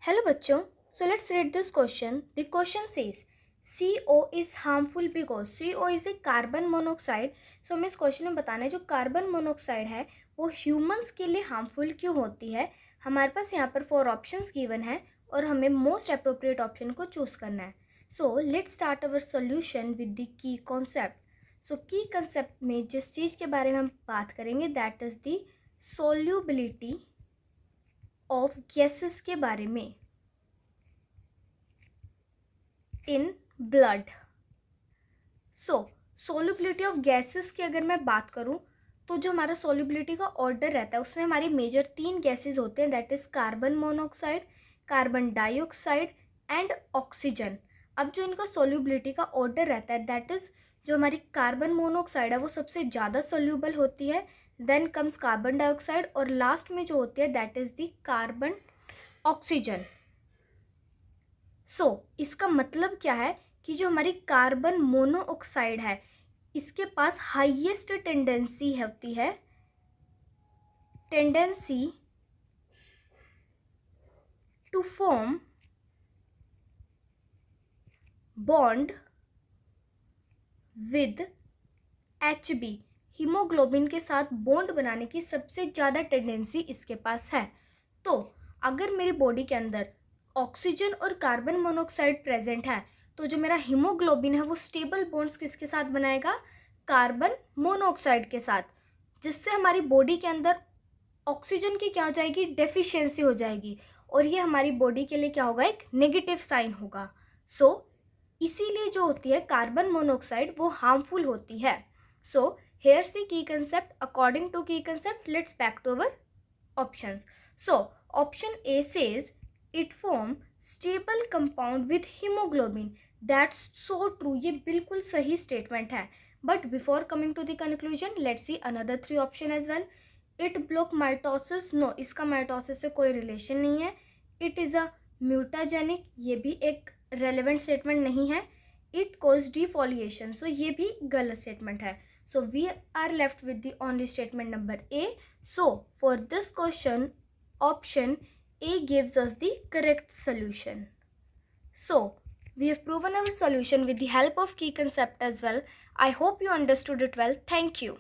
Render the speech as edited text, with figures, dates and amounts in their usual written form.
Hello बच्चों, so let's read this question. The question says CO is harmful because CO is a carbon monoxide. So हमें इस question में बताना है जो कार्बन मोनोऑक्साइड है वो ह्यूमंस के लिए हार्मफुल क्यों होती है. हमारे पास यहाँ पर 4 ऑप्शंस गिवन है और हमें मोस्ट अप्रोप्रिएट ऑप्शन को चूज करना है. So let's start our solution with the key concept. So key concept में जिस चीज़ के बारे में हम बात करेंगे that is the solubility of gases के बारे में in blood. So solubility of gases की अगर मैं बात करूं तो जो हमारा सोल्यूबिलिटी का ऑर्डर रहता है उसमें हमारी मेजर 3 गैसेस होते हैं that is carbon monoxide, carbon dioxide and oxygen. अब जो इनका सोल्यूबिलिटी का ऑर्डर रहता है दैट इज़ जो हमारी कार्बन मोनोऑक्साइड है वो सबसे ज़्यादा सोल्यूबल होती है, देन कम्स कार्बन डाइऑक्साइड और लास्ट में जो होती है that is the carbon oxygen. इसका मतलब क्या है कि जो हमारी कार्बन मोनोऑक्साइड है इसके पास हाईएस्ट टेंडेंसी होती है to form bond with HB. Haemoglobin के साथ बॉन्ड बनाने की सबसे ज़्यादा टेंडेंसी इसके पास है. तो अगर मेरी बॉडी के अंदर ऑक्सीजन और कार्बन मोनोऑक्साइड प्रेजेंट है तो जो मेरा हीमोग्लोबिन है वो स्टेबल बॉन्ड्स किसके साथ बनाएगा, कार्बन मोनोऑक्साइड के साथ, जिससे हमारी बॉडी के अंदर ऑक्सीजन की क्या हो जाएगी, डेफिशिएंसी हो जाएगी और ये हमारी बॉडी के लिए क्या होगा, एक नेगेटिव साइन होगा. इसीलिए जो होती है कार्बन मोनोऑक्साइड वो हार्मफुल होती है. Here's the key concept. According to key concept let's back to our options. Option A says it form stable compound with hemoglobin. That's so true. ये बिल्कुल सही स्टेटमेंट है. But before coming to the conclusion let's see another 3 option as well. It block mitosis. No, इसका mitosis से कोई relation नहीं है. It is a mutagenic. ये भी एक रेलिवेंट स्टेटमेंट नहीं है. It cause डिफोलिएशन. सो ये भी गलत स्टेटमेंट है. So we are left with the only statement number A. So for this question option A gives us the correct solution. So we have proven our solution with the help of key concept as well. I hope you understood it well. Thank you.